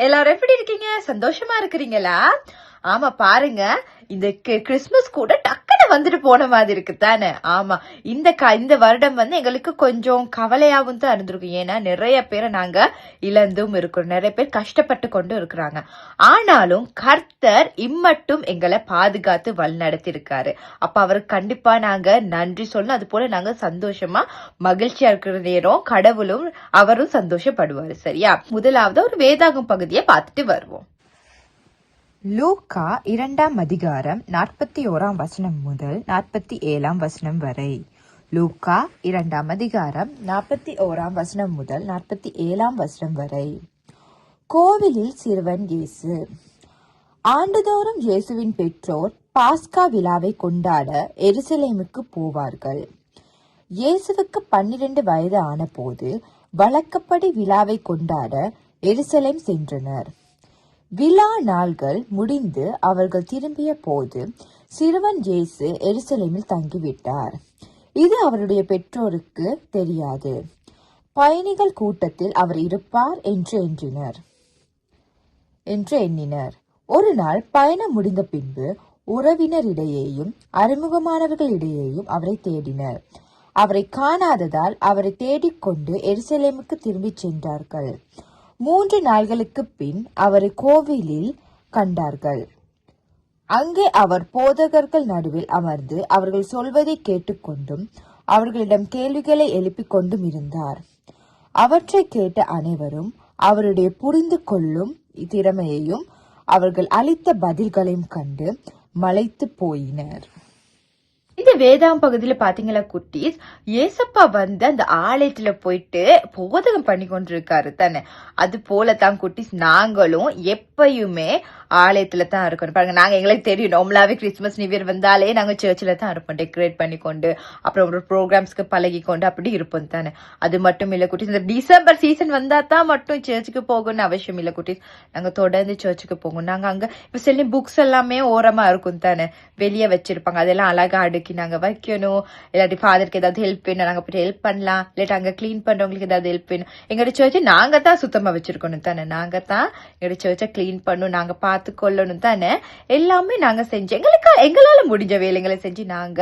எல்லாரும் எப்படி இருக்கீங்க? சந்தோஷமா இருக்கிறீங்களா? ஆமா பாருங்க, இந்த கிறிஸ்துமஸ் கூட டக்குன்னு வந்துட்டு போன மாதிரி இருக்கு தானே. ஆமா, இந்த வருடம் எங்களுக்கு கொஞ்சம் கவலையாவும் தான் இருந்திருக்கும். ஏன்னா நிறைய பேரை நாங்க இழந்தும் இருக்கிறோம், நிறைய பேர் கஷ்டப்பட்டு கொண்டு இருக்கிறாங்க. ஆனாலும் கர்த்தர் இம்மட்டும் எங்களை பாதுகாத்து வழிநடத்தி இருக்காரு. அப்ப அவருக்கு கண்டிப்பா நாங்க நன்றி சொல்லணும். அது போல நாங்க சந்தோஷமா மகிழ்ச்சியா இருக்கிற நேரம் கடவுளும் அவரும் சந்தோஷப்படுவாரு. சரியா? முதலாவது ஒரு வேதாகம் பகுதியை பார்த்துட்டு வருவோம். லூக்கா 2ஆம் அதிகாரம் 41ஆம் வசனம் முதல் 47ஆம் வசனம் வரை. லூக்கா 2ஆம் அதிகாரம் 41ஆம் வசனம் முதல் 47ஆம் வசனம் வரை. கோவிலில் சிறுவன் இயேசு. ஆண்டுதோறும் இயேசுவின் பெற்றோர் பாஸ்கா விழாவை கொண்டாட எருசலேமுக்கு போவார்கள். இயேசுவுக்கு 12 வயது ஆன போது வழக்கப்படி விழாவை கொண்டாட எருசலேம் சென்றனர். விழா நாள்கள் முடிந்து அவர்கள் திரும்பிய போது சிறுவன் இயேசு எருசலேமில் தங்கிவிட்டார். இது அவருடைய பெற்றோருக்கு தெரியாது. பயணிகள் கூட்டத்தில் அவர் இருப்பார் என்று எண்ணினர். ஒரு நாள் பயணம் முடிந்த பின்பு உறவினரிடையேயும் அறிமுகமானவர்களிடையேயும் அவரை தேடினர். அவரை காணாததால் அவரை தேடிக்கொண்டு எருசலேமுக்கு திரும்பிச் சென்றார்கள். 3 நாள்களுக்கு பின் அவரை கோவிலில் கண்டார்கள். அங்கே அவர் போதகர்கள் நடுவில் அமர்ந்து அவர்கள் சொல்வதை கேட்டுக்கொண்டும் அவர்களிடம் கேள்விகளை எழுப்பிக் கொண்டும் இருந்தார். அவற்றை கேட்ட அனைவரும் அவருடைய புரிந்து கொள்ளும் திறமையையும் அவர்கள் அளித்த பதில்களையும் கண்டு மலைத்து போயினர். இந்த வேதாம் பகுதியில பாத்தீங்களா குட்டீஸ், ஏசப்பா அந்த ஆலயத்துல போயிட்டு போதகம் பண்ணி கொண்டிருக்காரு தானே. அது போலதான் குட்டீஸ், நாங்களும் எப்பயுமே ஆலயத்துல தான் இருக்கணும். பாருங்க, நாங்க எங்களுக்கு தெரியும் நார்மலாவே கிறிஸ்துமஸ் நியூ இயர் வந்தாலே நாங்க சர்ச்சில் தான் இருப்போம், டெக்கரேட் பண்ணி கொண்டு, அப்புறம் ஒரு ப்ரோக்ராம்ஸ்க்கு பழகி கொண்டு அப்படி இருப்போம் தானே. அது மட்டும் இல்ல குட்டீஸ், இந்த டிசம்பர் சீசன் வந்தா தான் மட்டும் சர்ச்சுக்கு போகணும்னு அவசியம் இல்ல குட்டீஸ். நாங்க தொடர்ந்து சர்ச்சுக்கு போகணும். நாங்க அங்க இப்ப சில புக்ஸ் எல்லாமே ஓரமா இருக்கும் தானே, வெளியே வச்சிருப்பாங்க. அதெல்லாம் அழகா அடுக்கி நாங்க வைக்கணும். இல்லாட்டி ஃபாதருக்கு ஏதாவது ஹெல்ப் வேணும், நாங்க போய் ஹெல்ப் பண்ணலாம். இல்லாட்டி அங்க கிளீன் பண்றவங்களுக்கு ஏதாவது ஹெல்ப் வேணும். எங்களோட சர்ச்சை நாங்க தான் சுத்தமா வச்சிருக்கணும் தானே. நாங்க தான் எங்களோட சர்ச்சை கிளீன் பண்ணணும், நாங்க பார்த்து கொள்ளணும் தானே. எல்லாமே நாங்க செஞ்சு எங்களால முடிஞ்ச வேலைங்களை செஞ்சு நாங்க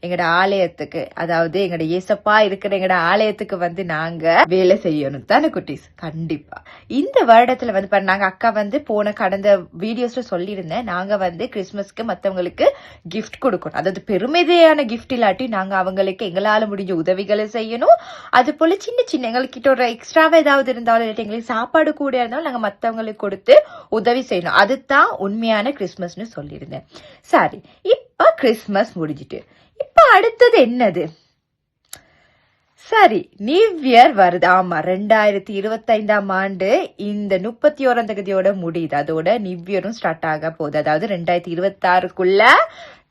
எங்களோட ஆலயத்துக்கு, அதாவது எங்களோட ஏசப்பா இருக்கிற எங்களோட ஆலயத்துக்கு நாங்க வேலை செய்யணும் தானே குட்டீஸ். கண்டிப்பா இந்த வருடத்துல பாரு, நாங்க அக்கா போன கடந்த வீடியோஸ்ல சொல்லியிருந்தேன், நாங்க கிறிஸ்துமஸ்க்கு மத்தவங்களுக்கு கிஃப்ட் கொடுக்கணும். அதாவது பெருமையான கிஃப்ட் இல்லாட்டி நாங்க அவங்களுக்கு எங்களால முடிஞ்ச உதவிகளை செய்யணும். அது போல சின்ன சின்ன எங்ககிட்ட ஒரு எக்ஸ்ட்ராவா ஏதாவது இருந்தாலும், இல்லாட்டி எங்களுக்கு சாப்பாடு கூட இருந்தாலும் நாங்க மத்தவங்களுக்கு கொடுத்து உதவி செய்யணும். அதுதான் உண்மையான கிறிஸ்துமஸ்னு சொல்லியிருந்தேன். சரி, இப்ப கிறிஸ்துமஸ் முடிஞ்சிட்டு இப்ப அடுத்தது என்னது? சரி, நியூ இயர் வருது. ஆமா, 2025ஆம் ஆண்டு இந்த 31ஆம் தேதியோட முடியுது. அதோட நியூ இயரும் ஸ்டார்ட் ஆக போகுது. அதாவது 2026க்குள்ள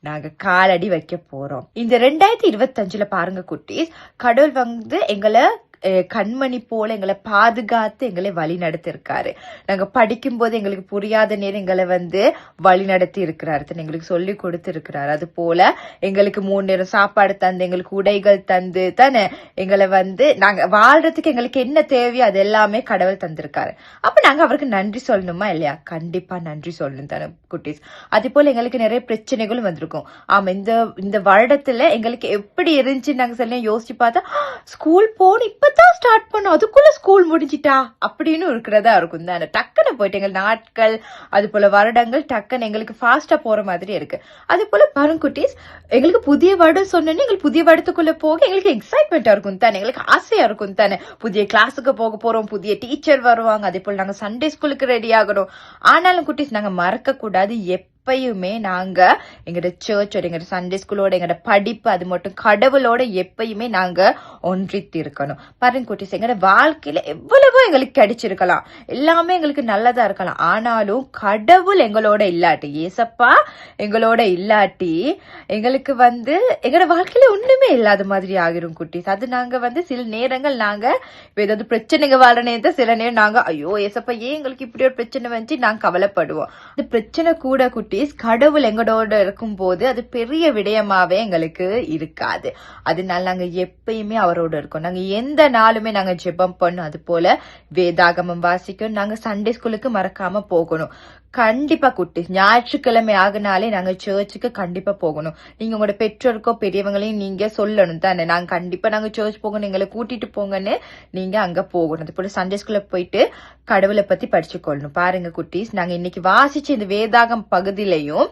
நாங்க காலடி வைக்க போறோம். இந்த 2025ல பாருங்க குட்டீஸ், கடவுள் எங்களை கண்மணி போல எங்களை பாதுகாத்து எங்களை வழி நடத்தி இருக்காரு. நாங்க படிக்கும் போது எங்களுக்கு புரியாத நேரம் எங்களை வழி நடத்தி இருக்கிறாரு, எங்களுக்கு சொல்லி கொடுத்து இருக்கிறாரு. அது போல எங்களுக்கு 3 நேரம் சாப்பாடு தந்து, எங்களுக்கு உடைகள் தந்து தானே எங்களை நாங்க வாழ்றதுக்கு எங்களுக்கு என்ன தேவையோ அது எல்லாமே கடவுள் தந்திருக்காரு. அப்ப நாங்க அவருக்கு நன்றி சொல்லணுமா இல்லையா? கண்டிப்பா நன்றி சொல்லணும் தானே குட்டீஸ். அது போல எங்களுக்கு நிறைய பிரச்சனைகளும் வந்திருக்கும். ஆமா, இந்த வருடத்துல எங்களுக்கு எப்படி இருந்துச்சு நாங்க சொல்ல யோசிச்சு பார்த்தா, ஸ்கூல் போன இப்பதான் ஸ்டார்ட் பண்ணோம், அதுக்குள்ள ஸ்கூல் முடிஞ்சிட்டா அப்படின்னு இருக்கிறதா இருக்கும் தானே. டக்குன்னு போயிட்டு எங்கள் நாட்கள் அது போல வருடங்கள் டக்குன்னு எங்களுக்கு ஃபாஸ்டா போற மாதிரி இருக்கு. அது போல பாருங்க குட்டீஸ், எங்களுக்கு புதிய வருடம் சொன்னோன்னே எங்களுக்கு புதிய வருடத்துக்குள்ள போக எங்களுக்கு எக்ஸைட்மெண்டா இருக்கும் தானே, எங்களுக்கு ஆசையா இருக்கும் தானே. புதிய கிளாஸுக்கு போக போறோம், புதிய டீச்சர் வருவாங்க, அதே போல நாங்க சண்டே ஸ்கூலுக்கு ரெடி ஆகணும். ஆனாலும் குட்டீஸ், நாங்க மறக்க கூடாது, எப்பயுமே நாங்க எங்களோட சர்ச்சோட, எங்களோட சண்டே ஸ்கூலோட, எங்களோட படிப்பு அது மட்டும் கடவுளோட எப்பயுமே நாங்க ஒன்றித்து இருக்கணும். பாருங்க குட்டீஸ், எங்களோட வாழ்க்கையில எவ்வளவோ எங்களுக்கு கிடைச்சிருக்கலாம், எல்லாமே எங்களுக்கு நல்லதா இருக்கலாம். ஆனாலும் கடவுள் எங்களோட இல்லாட்டி, ஏசப்பா எங்களோட இல்லாட்டி எங்களுக்கு எங்களோட வாழ்க்கையில ஒண்ணுமே இல்லாத மாதிரி ஆகிரும் குட்டீஸ். அது நாங்க சில நேரங்கள் நாங்க ஏதாவது பிரச்சனைங்க வாழ்ற நேரத்தை சில நேரம் நாங்க ஐயோ ஏசப்பா ஏன் எங்களுக்கு இப்படி ஒரு பிரச்சனை வந்துச்சு நாங்க கவலைப்படுவோம். அந்த பிரச்சனை கூட குட்டி குட்டீஸ், கடவுள் எங்களோட இருக்கும்போது அது பெரிய விடயமாவே எங்களுக்கு இருக்காது. அதனால நாங்க எப்பயுமே அவரோட இருக்கோம். நாங்க எந்த நாளுமே நாங்க ஜெபம் பண்ணோம், அது போல வேதாகமம் வாசிக்கணும். நாங்க சண்டே ஸ்கூலுக்கு மறக்காம போகணும். கண்டிப்பா குட்டீஸ், ஞாயிற்றுக்கிழமை ஆகுனாலே நாங்க சர்ச்சுக்கு கண்டிப்பா போகணும். நீங்க உங்களோட பெற்றோருக்கோ பெரியவங்களையும் நீங்க சொல்லணும் தானே, நாங்க சர்ச் போகணும், எங்களை கூட்டிட்டு போங்கன்னு நீங்க அங்க போகணும். அது போல சண்டே ஸ்கூல்ல போயிட்டு கடவுளை பத்தி படிச்சுக்கொள்ளணும். பாருங்க குட்டீஸ், நாங்க இன்னைக்கு வாசிச்ச இந்த வேதாகம் பகுதியிலையும்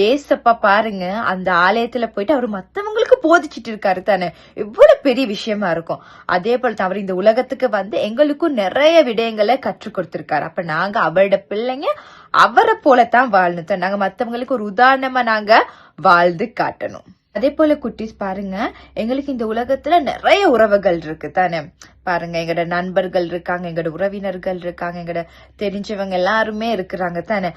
ஏசப்பா பாருங்க அந்த ஆலயத்துல போயிட்டு அவர் மத்தவங்களுக்கு போதிச்சிட்டு இருக்காரு தானே, எவ்வளவு பெரிய விஷயமா இருக்கும். அதே போல அவர் இந்த உலகத்துக்கு வந்து எங்களுக்கும் நிறைய விடயங்களை கற்றுக் கொடுத்திருக்காரு. அப்ப நாங்க அவரோட பிள்ளைங்க, அவரை போலத்தான் வாழணும். நாங்க மத்தவங்களுக்கு ஒரு உதாரணமா நாங்க வாழ்ந்து காட்டணும். அதே போல குட்டீஸ் பாருங்க, எங்களுக்கு இந்த உலகத்துல நிறைய உறவுகள் இருக்கு தானே. பாருங்க, எங்கட நண்பர்கள் இருக்காங்க, எங்கட உறவினர்கள் இருக்காங்க, எங்கட தெரிஞ்சவங்க எல்லாருமே இருக்கிறாங்க தானே.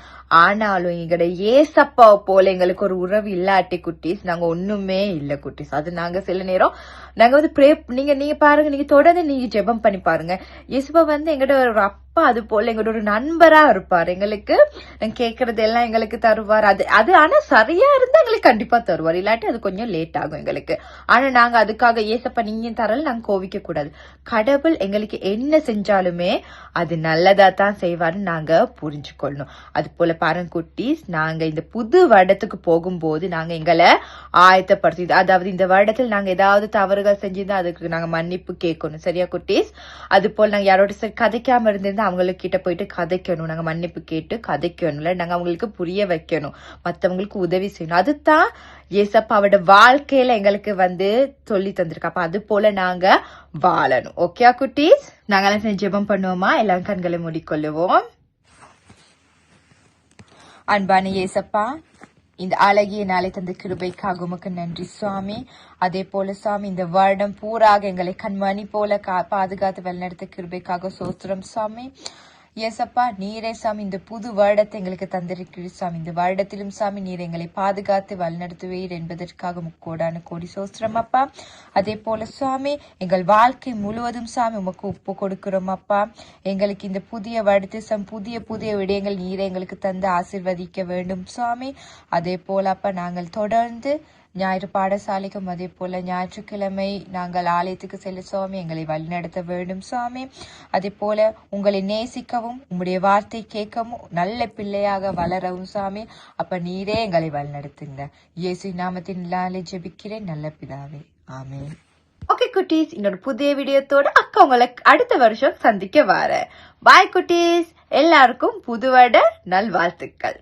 ஆனாலும் எங்கட ஏசப்பாவை போல எங்களுக்கு ஒரு உறவு இல்லாட்டி குட்டீஸ், நாங்க ஒண்ணுமே இல்ல குட்டீஸ். அது நாங்க சில நேரம் நாங்க வந்து நீங்க பாருங்க, நீங்க தொடர்ந்து நீங்க ஜெபம் பண்ணி பாருங்க. ஏசப்பா வந்து எங்கட ஒரு அப்பா, அது போல எங்களோட ஒரு நண்பரா இருப்பாரு. எங்களுக்கு கேக்குறது எல்லாம் எங்களுக்கு தருவார். அது ஆனா சரியா இருந்தா எங்களுக்கு கண்டிப்பா தருவார், இல்லாட்டி அது கொஞ்சம் லேட் ஆகும் எங்களுக்கு. ஆனா நாங்க அதுக்காக ஏசப்பா நீங்க தரல நாங்க கோவிக்க கூடாது. கடவுள் எங்களுக்கு என்ன செஞ்சாலுமே அது நல்லதா தான் செய்வாருன்னு நாங்க புரிஞ்சுக்கொள்ளணும். அது போல பாருங்க குட்டீஸ், நாங்க இந்த புது வருடத்துக்கு போகும்போது நாங்க எங்களை ஆயத்தப்படுத்தி, அதாவது இந்த வருடத்தில் நாங்க ஏதாவது தவறுகள் செஞ்சிருந்தா அதுக்கு நாங்க மன்னிப்பு கேட்கணும். சரியா குட்டீஸ்? அது போல நாங்க யாரோட சரி கதைக்காம இருந்திருந்தா அவங்களுக்கு கிட்ட போயிட்டு கதைக்கணும். நாங்க மன்னிப்பு கேட்டு கதைக்கணும்ல, நாங்க அவங்களுக்கு புரிய வைக்கணும், மத்தவங்களுக்கு உதவி செய்யணும். அதுதான் ஏசப்பாவோட வாழ்க்கையில எங்களுக்கு வந்து சொல்லி தந்திருக்கா. அப்ப அது போல நாங்க வாழணும். ஓகே குட்டீஸ்? நாங்கெல்லாம் செஞ்சு ஜெபம் பண்ணுவோமா? எல்லாரும் கண்களை மூடிக்கொள்ளுவோம். அன்பான ஏசப்பா, இந்த அழகிய நாளை தந்த கிருபைக்காக உமக்கு நன்றி சுவாமி. அதே போல சுவாமி, இந்த வருடம் பூராக எங்களை கண்மணி போல பாதுகாத்து வழிநடத்த கிருபைக்காக சோத்திரம் சுவாமி. ஏசப்பா, நீரே சாமி இந்த புது வருடத்தை எங்களுக்கு தந்திருக்கிறீர் சாமி. இந்த வருடத்திலும் சாமி நீர் எங்களை பாதுகாத்து வழிநடத்துவீர் என்பதற்காக முக்கோடான கோடி சோஸ்திரம் அப்பா. அதே போல சுவாமி, எங்கள் வாழ்க்கை முழுவதும் சாமி உமக்கு ஒப்பு கொடுக்கிறோம் அப்பா. எங்களுக்கு இந்த புதிய வருடத்தில் புதிய புதிய விடயங்கள் நீரை எங்களுக்கு தந்து ஆசீர்வதிக்க வேண்டும் சுவாமி. அதே போல அப்பா, நாங்கள் தொடர்ந்து ஞாயிறு பாடசாலைக்கும் அதே போல ஞாயிற்றுக்கிழமை நாங்கள் ஆலயத்துக்கு செல்ல சுவாமி எங்களை வழிநடத்த வேண்டும் சுவாமி. அதே போல உங்களை நேசிக்கவும் உங்களுடைய வார்த்தை கேட்கவும் நல்ல பிள்ளையாக வளரவும் சுவாமி. அப்ப நீரே எங்களை வழிநடத்துங்க. இயேசு நாமத்தினாலே ஜெபிக்கிறேன் நல்ல பிதாவே, ஆமென். ஓகே குட்டீஸ், இன்னொரு புதிய வீடியோத்தோட அக்கா உங்களை அடுத்த வருஷம் சந்திக்க வாரேன். பாய் குட்டீஸ், எல்லாருக்கும் புது வருட நல்வாழ்த்துக்கள்.